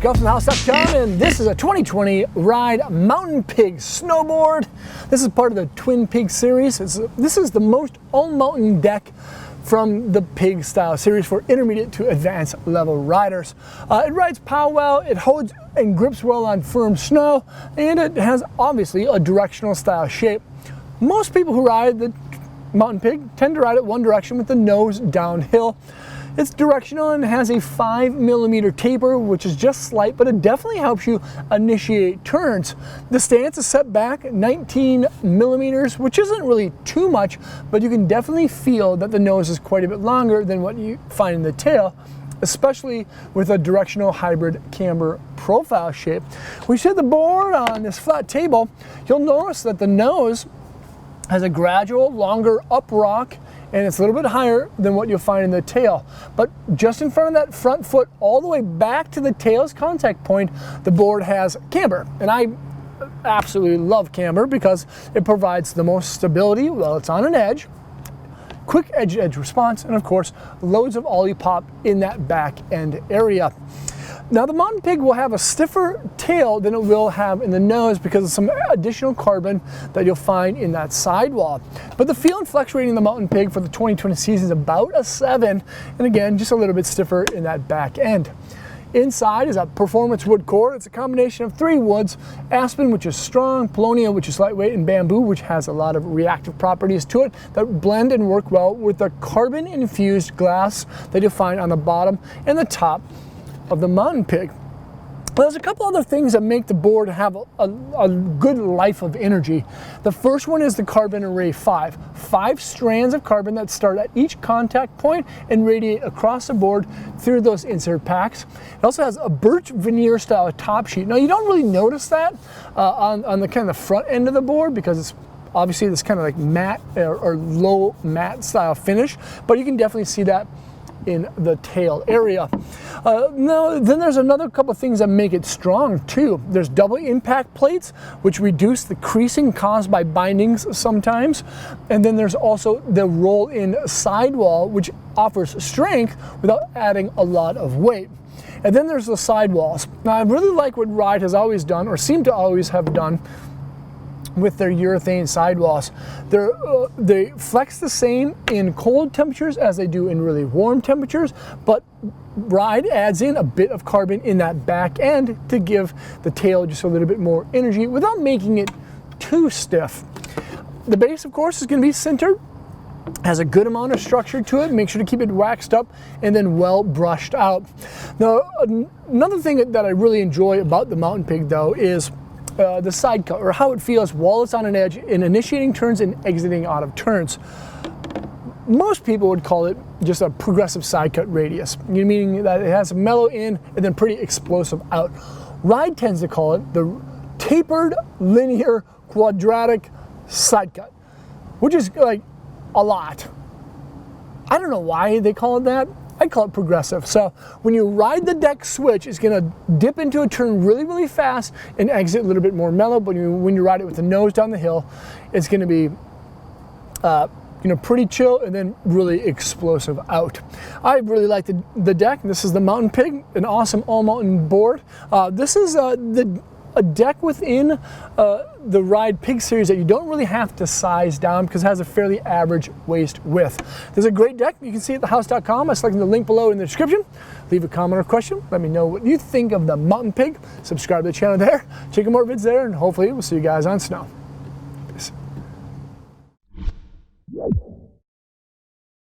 Scott from House.com, and this is a 2020 Ride MTNPIG Snowboard. This is part of the Twin Pig series. This is the most all-mountain deck from the Pig style series for intermediate to advanced level riders. It rides pow well, it holds and grips well on firm snow, and it has obviously a directional style shape. Most people who ride the MTNPIG tend to ride it one direction with the nose downhill. It's directional and has a 5mm taper, which is just slight, but it definitely helps you initiate turns. The stance is set back 19mm, which isn't really too much, but you can definitely feel that the nose is quite a bit longer than what you find in the tail, especially with a directional hybrid camber profile shape. When you set the board on this flat table, you'll notice that the nose has a gradual, longer up rock, and it's a little bit higher than what you'll find in the tail. But just in front of that front foot, all the way back to the tail's contact point, the board has camber. And I absolutely love camber because it provides the most stability while it's on an edge, quick edge-to-edge response, and of course, loads of ollie pop in that back end area. Now the MTNPIG will have a stiffer tail than it will have in the nose because of some additional carbon that you'll find in that sidewall. But the feel and flex rating of the MTNPIG for the 2020 season is about a 7, and again, just a little bit stiffer in that back end. Inside is a performance wood core. It's a combination of 3 woods: aspen, which is strong, paulownia, which is lightweight, and bamboo, which has a lot of reactive properties to it that blend and work well with the carbon-infused glass that you'll find on the bottom and the top of the MTNPIG. There's a couple other things that make the board have a good life of energy. The first one is the Carbon Array 5. 5 strands of carbon that start at each contact point and radiate across the board through those insert packs. It also has a birch veneer style top sheet. Now you don't really notice that on the kind of the front end of the board because it's obviously this kind of like matte or low matte style finish, but you can definitely see that in the tail area. Now, then there's another couple of things that make it strong too. There's double impact plates, which reduce the creasing caused by bindings sometimes. And then there's also the roll-in sidewall, which offers strength without adding a lot of weight. And then there's the sidewalls. Now, I really like what Ride has always done, or seem to always have done, with their urethane sidewalls. They flex the same in cold temperatures as they do in really warm temperatures, but Ride adds in a bit of carbon in that back end to give the tail just a little bit more energy without making it too stiff. The base, of course, is going to be centered, has a good amount of structure to it. Make sure to keep it waxed up and then well brushed out. Now, another thing that I really enjoy about the MTNPIG though is the Sidecut, or how it feels while it's on an edge in initiating turns and exiting out of turns. Most people would call it just a progressive Sidecut radius, meaning that it has a mellow in and then pretty explosive out. Ride tends to call it the tapered, linear, quadratic Sidecut, which is like a lot. I don't know why they call it that. I call it progressive. So when you ride the deck switch, it's gonna dip into a turn really, really fast and exit a little bit more mellow, but when you ride it with the nose down the hill, it's gonna be pretty chill and then really explosive out. I really like the deck. This is the MTNPIG, an awesome all-mountain board. This is a deck within the Ride Pig series that you don't really have to size down because it has a fairly average waist width. There's a great deck you can see at thehouse.com by selecting the link below in the description. Leave a comment or question. Let me know what you think of the MTNPIG. Subscribe to the channel there. Check out more vids there, and hopefully we'll see you guys on snow.